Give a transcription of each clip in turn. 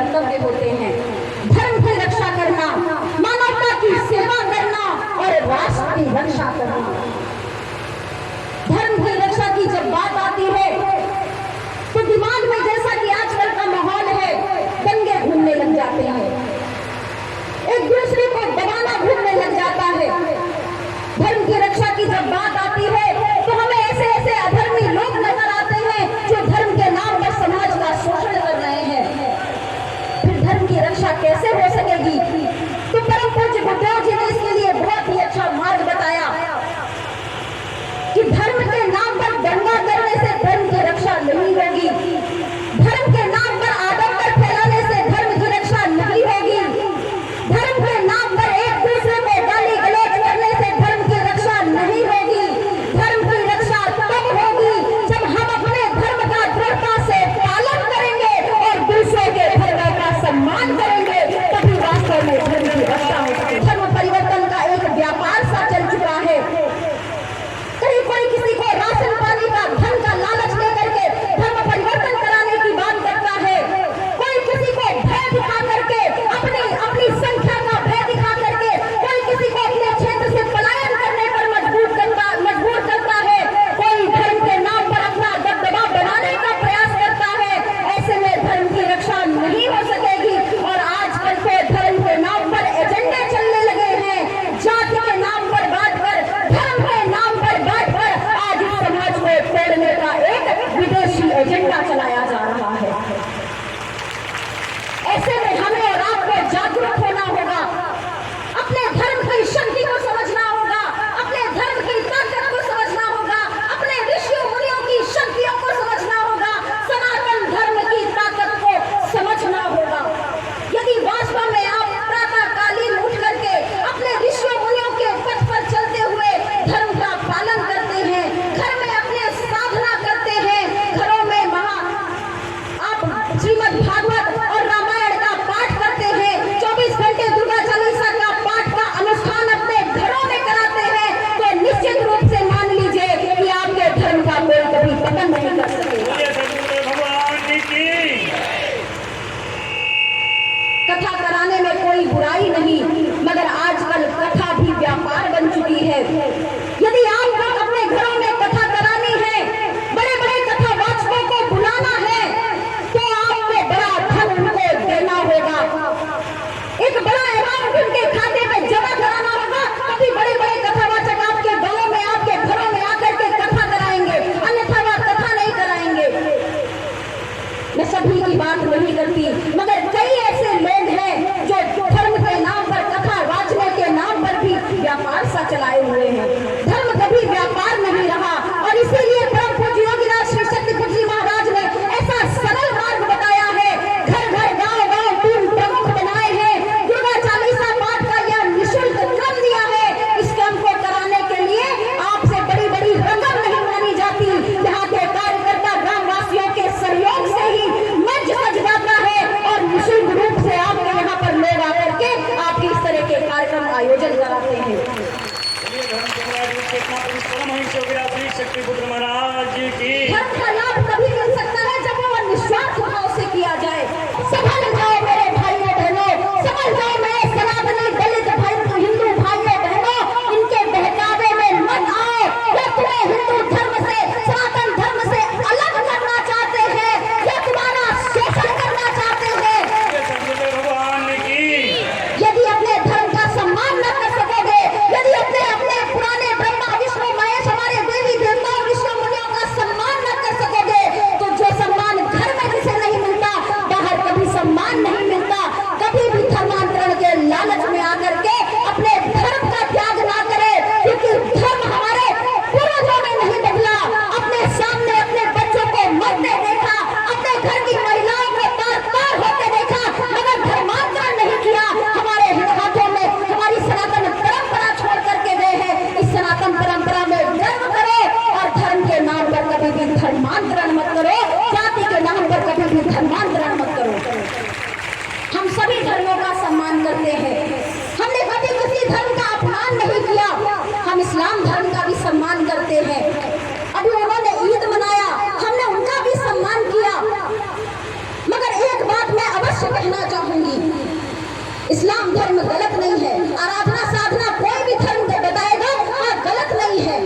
कर्तव्य होते हैं। धर्म की रक्षा करना, मानवता की सेवा करना और राष्ट्र की रक्षा करना। धर्म की रक्षा की जब बात आती है तो दिमाग में, जैसा कि आजकल का माहौल है, दंगे घूमने लग जाते हैं, एक दूसरे को दबाना घूमने लग जाता है। धर्म की रक्षा की जब बात आती है तो हमें ऐसे ऐसे अधर्मी लोग नजर आते हैं जो धर्म के नाम पर समाज का शोषण कर रहे हैं। फिर धर्म की रक्षा कैसे हो सकेगी? तो परम पूज्य गुरुदेव जी ने इसके लिए बहुत ही अच्छा मार्ग बताया कि धर्म के नाम पर दंगा करने से धर्म की रक्षा नहीं होगी, धर्म के नाम पर आडंबर फैलाने से धर्म की रक्षा नहीं होगी, धर्म के नाम पर एक दूसरे को गाली गलौज करने से धर्म की रक्षा नहीं होगी। धर्म की रक्षा तब होगी जब हम अपने धर्म का दृढ़ता से पालन करेंगे और दूसरों के धर्म का सम्मान करेंगे, तभी वास्तव में धर्म की रक्षा होगी। धर्म परिवर्तन का एक व्यापार सा चल चुका है। कहीं कोई किसी को राशन पानी का, धन का लालच लेकर के धर्म परिवर्तन कराने की बात करता है, कोई किसी को भय दिखा करके, अपनी संख्या का भय दिखा करके कोई किसी को अपने क्षेत्र से पलायन करने पर मजबूर करता है, कोई धर्म के नाम पर अपना दबदबा बनाने का प्रयास करता है। ऐसे में धर्म की रक्षा नहीं हो सकेगी। और आजकल के धर्म के नाम पर एजेंडे चलने लगे हैं, जाति के नाम पर बांटकर, धर्म के नाम पर बांटकर आज इस समाज को तोड़ने का एक विदेशी एजेंडा चलाया जा रहा है। ऐसे में हमें और आपको जागरूक होना होगा, अपने धर्म की शक्ति को समझना होगा, अपने धर्म की ताकत को समझना होगा, अपने ऋषियों मुनियों की शक्तियों को समझना होगा, सनातन धर्म की ताकत को समझना होगा। यदि वास्तव में आप प्रातःकालीन उठ करके अपने ऋषियों मुनियों के पथ पर चलते हुए धर्म का पालन करते हैं, घर में अपने साधना करते हैं, घरों में आप श्रीमद् भागवत और रामायण का पाठ करते हैं, 24 घंटे दुर्गा चालीसा का पाठ का अनुष्ठान अपने घरों में कराते हैं, तो निश्चित रूप से मान लीजिए कि आपके धर्म का कोई कभी पतन नहीं कर सकेगा। कथा कराने में कोई बुराई नहीं, मगर आजकल कथा भी व्यापार बन चुकी है। यदि आप लोग अपने घरों में कथा करानी है, बड़े बड़े कथावाचकों को बुलाना है, तो आपको बड़ा धन उनको देना होगा, एक बड़ा अमाउंट उनके खाते में जमा कराना होगा, तभी बड़े बड़े कथावाचक आपके गांवों में, आपके घरों में आकर के कथा कराएंगे, अन्यथा वह कथा नहीं कराएंगे। मैं सभी की बात नहीं करती, मगर कई ऐसे लोग हैं जो धर्म के नाम पर, कथा वाचने के नाम पर भी व्यापार सा चलाए हुए हैं। धर्म कभी व्यापार नहीं रहा, और इसीलिए परम पूज्य योगीराज श्री शक्तिपुर जी महाराज ने ऐसा सरल मार्ग बताया है, घर घर गांव गांव टीम प्रमुख बनाए हैं, दुर्गा चालीसा पाठ का यह निःशुल्क क्रम दिया है। इस क्रम को कराने के लिए आपसे बड़ी बड़ी रकम नहीं मानी जाती, यहाँ के कार्यकर्ता ग्रामवासियों के सहयोग से ही मंच सज जाता है और निःशुल्क रूप से आपके यहाँ पर लोग आकर के आपके इस तरह के कार्यक्रम आयोजन कराते हैं। धर्म का लाभ तभी मिल सकता है जब वो निस्वार्थ भाव से किया जाए। समझ जाओ मेरे भाइयों बहनों, समझ जाओ मेरे सनातनी दलित भाई, हिंदू भाइयों बहनों, इनके बहकावे में मत आओ। या तुम्हें हिंदू धर्म से, सनातन धर्म से अलग करना चाहते हैं, या तुम्हारा शोषण करना चाहते हैं। यदि अपने धर्म का सम्मान न कर सकोगे, यदि अपने पुराने ब्रह्मा विष्णु महेश हमारे देवी देवताओं ऋषि मुनियों का सम्मान न कर सकोगे, तो जो सम्मान घर में जिसे नहीं मिलता, बाहर कभी सम्मान नहीं मिलता। कभी भी धर्मांतरण के लालच में आकर के अपने धर्म का त्याग ना करे, क्योंकि धर्म हमारे पूर्वजों ने नहीं बदला। अपने सामने अपने बच्चों को मरते देखा, अपने घर की महिलाओं को तार होते देखा, मगर धर्मांतरण नहीं किया। हमारे हाथों में हमारी सनातन परंपरा छोड़ करके गए हैं। इस सनातन परंपरा में गर्व करो और धर्म के नाम पर कभी भी धर्मांतरण मत करो, जाति के नाम पर कभी भी धर्मांतरण मत करो। हम सभी धर्मों का सम्मान करते हैं, हमने कभी किसी धर्म का अपमान नहीं किया, हम इस्लाम धर्म का भी सम्मान करते हैं। अभी उन्होंने ईद मनाया, हमने उनका भी सम्मान किया, मगर एक बात मैं अवश्य से कहना चाहूंगी, इस्लाम धर्म गलत नहीं है। आराधना साधना कोई भी धर्म को बताएगा वह गलत नहीं है।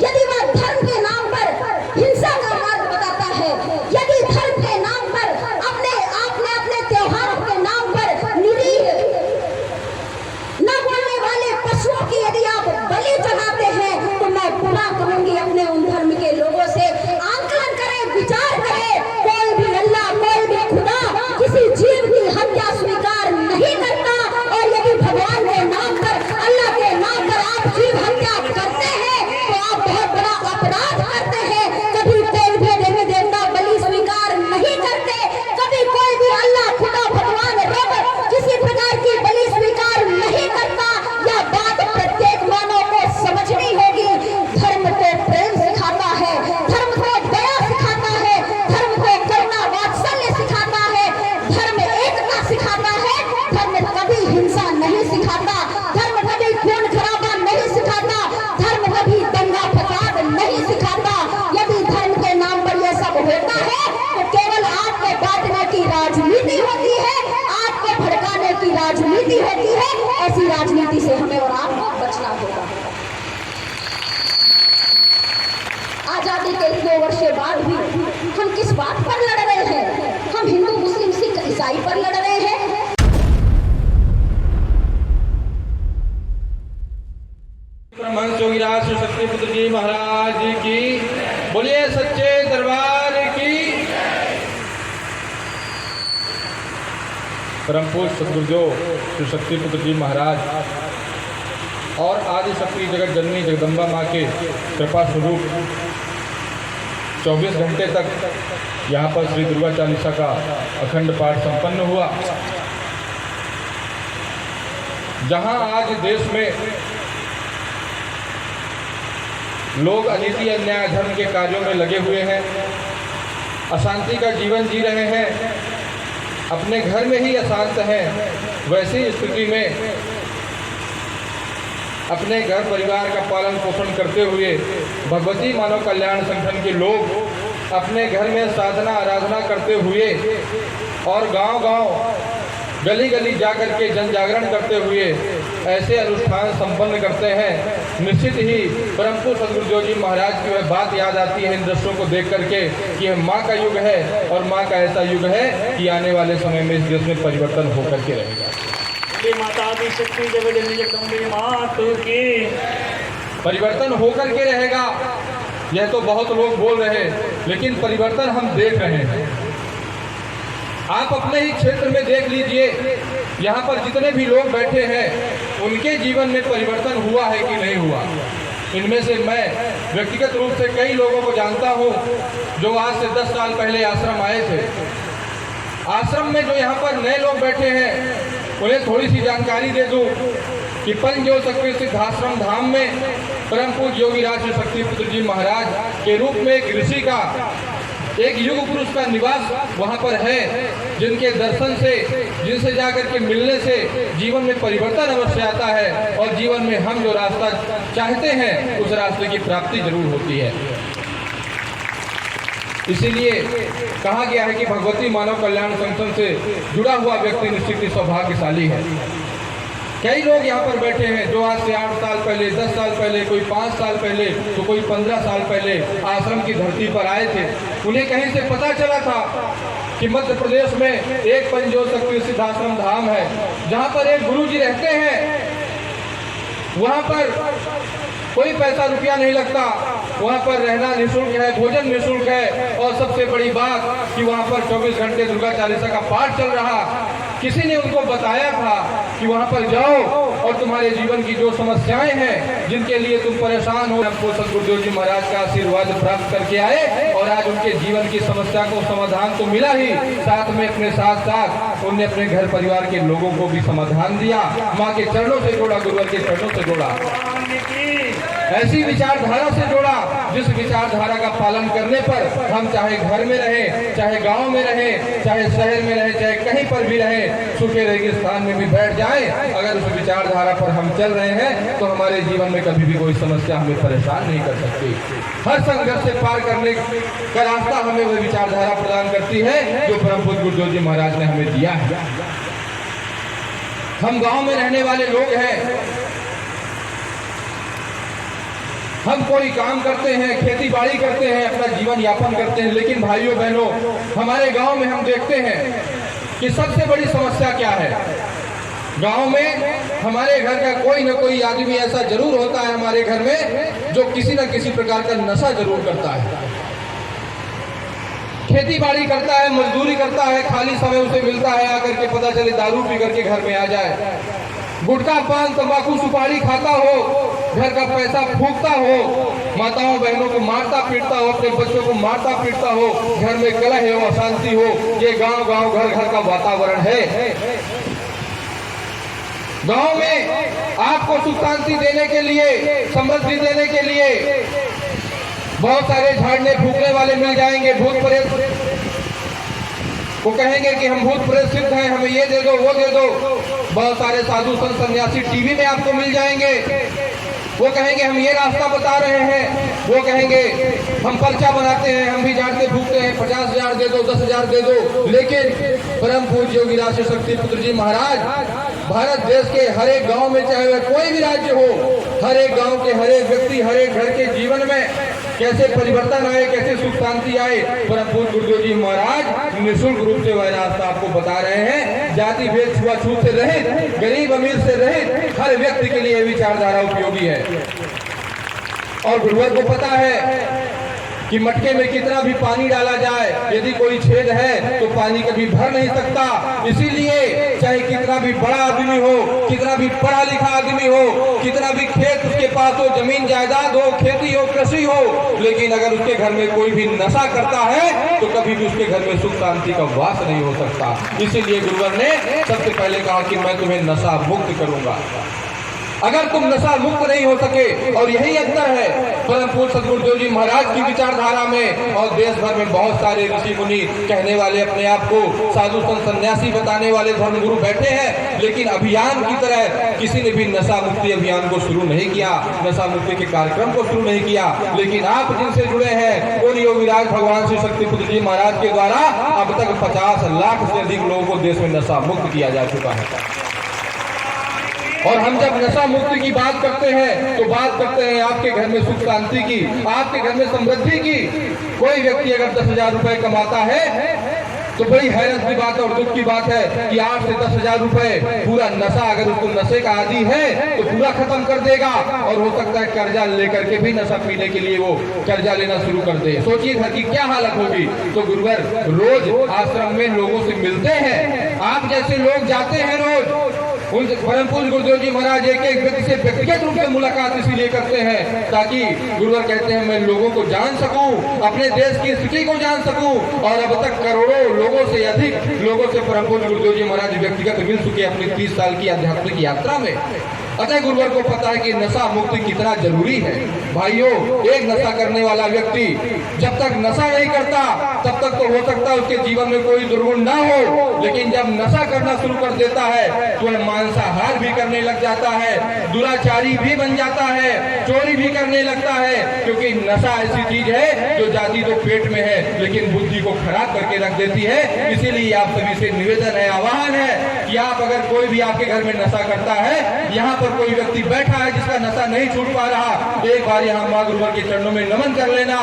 यदि वह धर्म के नाम पर हिंसा का मार्ग बताता है, यदि धर्म के नाम पर अपने त्योहारों के नाम पर निरीह न बोलने वाले पशुओं की यदि आप बलि चढ़ाते हैं, तो मैं पूरा कहूंगी अपने उन धर्म के लोगों से आंकलन करें, विचार करें। कोई भी अल्लाह, कोई भी खुदा किसी जीव की हत्या स्वीकार नहीं करता। और यदि भगवान के नाम पर, अल्लाह के नाम पर आप जीव हत्या करते हैं तो आप बहुत बड़ा अपराध करते हैं। कभी कोई भी देवी देवता बलि स्वीकार नहीं करते, कभी कोई भी अल्लाह, खुदा, भगवान, रब किसी प्रकार की बलि स्वीकार नहीं करता। यह बात प्रत्येक मानव को समझनी होगी। धर्म को प्रेम सिखाता है, धर्म को दया सिखाता है, धर्म को करुणा वात्सल्य सिखाता है, धर्म एकता सिखाता है। धर्म कभी हिंसा नहीं सिखाता, धर्म कभी खून खराबा नहीं सिखाता, धर्म कभी दंगा फसाद नहीं सिखाता। यदि धर्म के नाम पर यह सब होता है तो केवल आपको बांटने की राजनीति होती है, आपको भड़काने की राजनीति होती है। ऐसी राजनीति से हमें और आपको बचना होगा। आजादी के इतने वर्ष के बाद भी हम किस बात पर लड़ रहे हैं? हम हिंदू, मुस्लिम, सिख, ईसाई पर लड़ रहे हैं। परमहंस योगीराज श्री शक्तिपुत्र जी महाराज जी की बोलिए, सच्चे दरबार की। परम पूज्य सद्गुरुदेव श्री शक्तिपुत्र जी महाराज और आदि शक्ति जगत जननी जगदम्बा माँ के कृपा स्वरूप 24 घंटे तक यहाँ पर श्री दुर्गा चालीसा का अखंड पाठ संपन्न हुआ। जहाँ आज देश में लोग अनीति, अन्याय, धर्म के कार्यों में लगे हुए हैं, अशांति का जीवन जी रहे हैं, अपने घर में ही अशांत हैं, वैसी स्थिति में अपने घर परिवार का पालन पोषण करते हुए भगवती मानव कल्याण संगठन के लोग अपने घर में साधना आराधना करते हुए और गांव-गांव, गली-गली जाकर के जन जागरण करते हुए ऐसे अनुष्ठान संपन्न करते हैं। निश्चित ही परम पूज्य सद्गुरुदेव जी महाराज की वह बात याद आती है इन दृश्यों को देख करके कि यह माँ का युग है और माँ का ऐसा युग है कि आने वाले समय में इस देश में परिवर्तन होकर के रहेगा। माता आदि शक्ति जगदम्बा जगदम्बा माता की परिवर्तन होकर के रहेगा। यह तो बहुत लोग बोल रहे हैं, लेकिन परिवर्तन हम देख रहे हैं। आप अपने ही क्षेत्र में देख लीजिए, यहाँ पर जितने भी लोग बैठे हैं उनके जीवन में परिवर्तन हुआ है कि नहीं हुआ। इनमें से मैं व्यक्तिगत रूप से कई लोगों को जानता हूँ जो आज से 10 साल पहले आश्रम आए थे। आश्रम में जो यहाँ पर नए लोग बैठे हैं उन्हें थोड़ी सी जानकारी दे दूँ कि पंचज्योत शक्ति सिद्धाश्रम धाम में परम पूज्य योगीराज श्री शक्तिपुत्र जी महाराज के रूप में एक ऋषि का, एक युग पुरुष का निवास वहाँ पर है, जिनके दर्शन से, जिनसे जाकर के मिलने से जीवन में परिवर्तन अवश्य आता है और जीवन में हम जो रास्ता चाहते हैं उस रास्ते की प्राप्ति जरूर होती है। इसीलिए कहा गया है कि भगवती मानव कल्याण संगठन से जुड़ा हुआ व्यक्ति निश्चित ही सौभाग्यशाली है। कई लोग यहाँ पर बैठे हैं जो आज से 8 साल पहले, 10 साल पहले, कोई 5 साल पहले तो कोई 15 साल पहले आश्रम की धरती पर आए थे। उन्हें कहीं से पता चला था कि मध्य प्रदेश में एक पंचज्योत शक्ति सिद्धाश्रम धाम है जहाँ पर एक गुरु जी रहते हैं। वहाँ पर कोई पैसा रुपया नहीं लगता, वहाँ पर रहना निःशुल्क है, भोजन निःशुल्क है और सबसे बड़ी बात कि वहाँ पर 24 घंटे दुर्गा चालीसा का पाठ चल रहा। किसी ने उनको बताया था कि वहाँ पर जाओ और तुम्हारे जीवन की जो समस्याएं हैं, जिनके लिए तुम परेशान हो, हमको सद्गुरुदेव जी महाराज का आशीर्वाद प्राप्त करके आए और आज उनके जीवन की समस्या को समाधान तो मिला ही, साथ में अपने साथ साथ उन्होंने अपने घर परिवार के लोगों को भी समाधान दिया, माँ के चरणों से जोड़ा, गुरुवर के चरणों से जोड़ा। ऐसी विचारधारा से जोड़ा जिस विचारधारा का पालन करने पर हम चाहे घर में रहें, चाहे गांव में रहें, चाहे शहर में रहें, चाहे कहीं पर भी रहें, सूखे रेगिस्तान में भी बैठ जाएं, अगर उस विचारधारा पर हम चल रहे हैं तो हमारे जीवन में कभी भी कोई समस्या हमें परेशान नहीं कर सकती। हर संघर्ष से पार करने का रास्ता हमें वह विचारधारा प्रदान करती है जो परम पूज्य गुरुदेव जी महाराज ने हमें दिया है। हम गांव में रहने वाले लोग हैं, हम कोई काम करते हैं, खेती बाड़ी करते हैं, अपना जीवन यापन करते हैं, लेकिन भाइयों बहनों, हमारे गांव में हम देखते हैं कि सबसे बड़ी समस्या क्या है। गांव में हमारे घर का कोई न कोई आदमी ऐसा जरूर होता है हमारे घर में जो किसी न किसी प्रकार का नशा जरूर करता है। खेती बाड़ी करता है, मजदूरी करता है, खाली समय उसे मिलता है, आकर के पता चले दारू पी करके घर में आ जाए, गुटखा पान तंबाकू सुपारी खाता हो, घर का पैसा फूकता हो, माताओं बहनों को मारता पीटता हो, अपने बच्चों को मारता पीटता हो, घर में कलह हो, अशांति हो। ये गांव गांव घर घर का वातावरण है। गांव में आपको सुख शांति देने के लिए, समृद्धि देने के लिए बहुत सारे झाड़ने फूकने वाले मिल जाएंगे। भूत प्रेत वो कहेंगे कि हम भूत प्रेत सिद्ध हैं, हमें ये दे दो वो दे दो। बहुत सारे साधु संत सन्यासी टीवी में आपको मिल जाएंगे, वो कहेंगे हम ये रास्ता बता रहे हैं, वो कहेंगे हम पर्चा बनाते हैं, हम भी झाड़ते फूकते हैं, 50,000 दे दो, 10,000 दे दो। लेकिन परम पूज्य योगी राष्ट्र शक्ति पुत्र जी महाराज भारत देश के हर एक गांव में, चाहे वह कोई भी राज्य हो, हर एक गांव के हर एक व्यक्ति, हर एक घर के जीवन में कैसे परिवर्तन आए, कैसे सुख शांति आए, परम पूज्य गुरुदेव जी महाराज निःशुल्क रूप से वह रास्ता आपको बता रहे हैं। जाति भेद छुआछूत से रहित, गरीब अमीर से रहित हर व्यक्ति के लिए विचारधारा उपयोगी है। और गुरुवर को पता है कि मटके में कितना भी पानी डाला जाए, यदि कोई छेद है तो पानी कभी भर नहीं सकता। इसीलिए चाहे कितना भी बड़ा आदमी हो, कितना भी पढ़ा लिखा आदमी हो, कितना भी खेत उसके पास हो, जमीन जायदाद हो, खेती हो, कृषि हो, लेकिन अगर उसके घर में कोई भी नशा करता है तो कभी भी उसके घर में सुख शांति का वास नहीं हो सकता। इसीलिए गुरुवर ने सबसे पहले कहा कि मैं तुम्हें नशा मुक्त करूंगा। अगर तुम नशा मुक्त नहीं हो सके, और यही अंतर है परम पूज्य सद्गुरुदेव जी महाराज की विचारधारा में और देश भर में बहुत सारे ऋषि मुनि कहने वाले, अपने आप को साधु संत सन्यासी बताने वाले धर्मगुरु बैठे हैं, लेकिन अभियान की तरह किसी ने भी नशा मुक्ति अभियान को शुरू नहीं किया, नशा मुक्ति के कार्यक्रम को शुरू नहीं किया। लेकिन आप जिनसे जुड़े हैं उन योगीराज भगवान श्री शक्तिपुत्र जी महाराज के द्वारा अब तक 50 लाख से अधिक लोगों को देश में नशा मुक्त किया जा चुका है। और हम जब नशा मुक्ति की बात करते हैं तो बात करते हैं आपके घर में सुख शांति की, आपके घर में समृद्धि की। कोई व्यक्ति अगर 10,000 रुपए कमाता है तो बड़ी हैरत की बात और दुख की बात है कि 8 से 10,000 रुपए पूरा नशा, अगर उसको नशे का आदी है तो पूरा खत्म कर देगा, और हो सकता है कर्जा लेकर के भी नशा पीने के लिए वो कर्जा लेना शुरू कर दे। सोचिए घर की क्या हालत होगी। तो गुरुवर रोज आश्रम में लोगों से मिलते हैं, आप जैसे लोग जाते हैं रोज, उन परम पूज्य गुरुदेव जी महाराज एक एक व्यक्ति से व्यक्तिगत रूप से मुलाकात इसीलिए करते हैं ताकि गुरुवर कहते हैं मैं लोगों को जान सकूं, अपने देश की स्थिति को जान सकूं। और अब तक करोड़ों लोगों से अधिक लोगों से परम पूज्य गुरुदेव जी महाराज व्यक्तिगत मिल चुके अपनी 30 साल की आध्यात्मिक यात्रा में। अतः गुरुवर को पता है कि नशा मुक्ति कितना जरूरी है। भाइयों, एक नशा करने वाला व्यक्ति जब तक नशा नहीं करता तब तक तो हो सकता है उसके जीवन में कोई दुर्गुण ना हो, लेकिन जब नशा करना शुरू कर देता है तो वह मांसाहार भी करने लग जाता है, दुराचारी भी बन जाता है, चोरी भी करने लगता है, क्योंकि नशा ऐसी चीज है जो जाती तो पेट में है लेकिन बुद्धि को खराब करके रख देती है। इसीलिए आप सभी से निवेदन है, आह्वान है कि आप अगर कोई भी आपके घर में नशा करता है, यहाँ पर कोई व्यक्ति बैठा है जिसका नशा नहीं छूट पा रहा, एक बार यहाँ माँ गुरुवर के चरणों में नमन कर लेना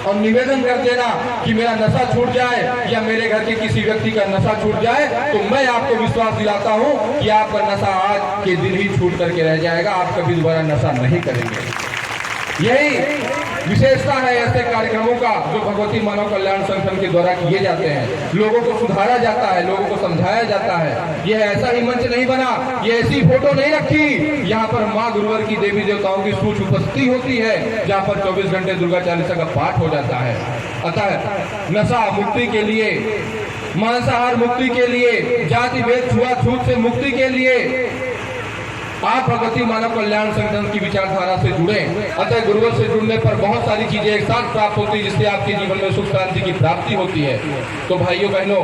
और निवेदन कर देना कि मेरा नशा छूट जाए या मेरे घर के किसी व्यक्ति का नशा छूट जाए, तो मैं आपको विश्वास दिलाता हूँ कि आपका नशा आज के दिन ही छूट करके रह जाएगा, आप कभी दोबारा नशा नहीं करेंगे। यही विशेषता है ऐसे कार्यक्रमों का जो भगवती मानव कल्याण संगठन के द्वारा किए जाते हैं। लोगों को सुधारा जाता है, लोगों को समझाया जाता है। यह ऐसा ही मंच नहीं बना, ये ऐसी फोटो नहीं रखी, यहाँ पर माँ गुरुवर की देवी देवताओं की सूच उपस्थिति होती है, जहाँ पर 24 घंटे दुर्गा चालीसा का पाठ हो जाता है। अतः नशा मुक्ति के लिए, मांसाहार मुक्ति के लिए, जाति भेद छुआछूत से मुक्ति के लिए आप भगवती मानव कल्याण संगठन की विचारधारा से जुड़े। अतः गुरुवर से जुड़ने पर बहुत सारी चीजें एक साथ प्राप्त होती है, जिससे आपके जीवन में सुख शांति की प्राप्ति होती है। तो भाइयों बहनों,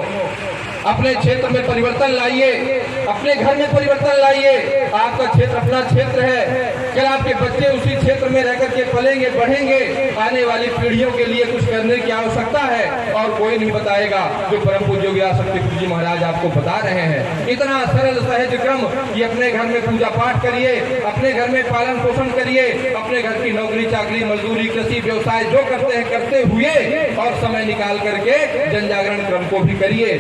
अपने क्षेत्र में परिवर्तन लाइए, अपने घर में परिवर्तन लाइए। आपका क्षेत्र अपना क्षेत्र है, कल आपके बच्चे उसी क्षेत्र में रहकर के पलेंगे बढ़ेंगे। आने वाली पीढ़ियों के लिए कुछ करने की आवश्यकता है और कोई नहीं बताएगा, जो परम पूज्य योगी आसक्ति जी महाराज आपको बता रहे हैं। इतना सरल सहज क्रम कि अपने घर में पूजा पाठ करिए, अपने घर में पालन पोषण करिए, अपने घर की नौकरी चाकरी मजदूरी कृषि व्यवसाय जो करते हैं करते हुए और समय निकाल करके जन जागरण क्रम को भी करिए।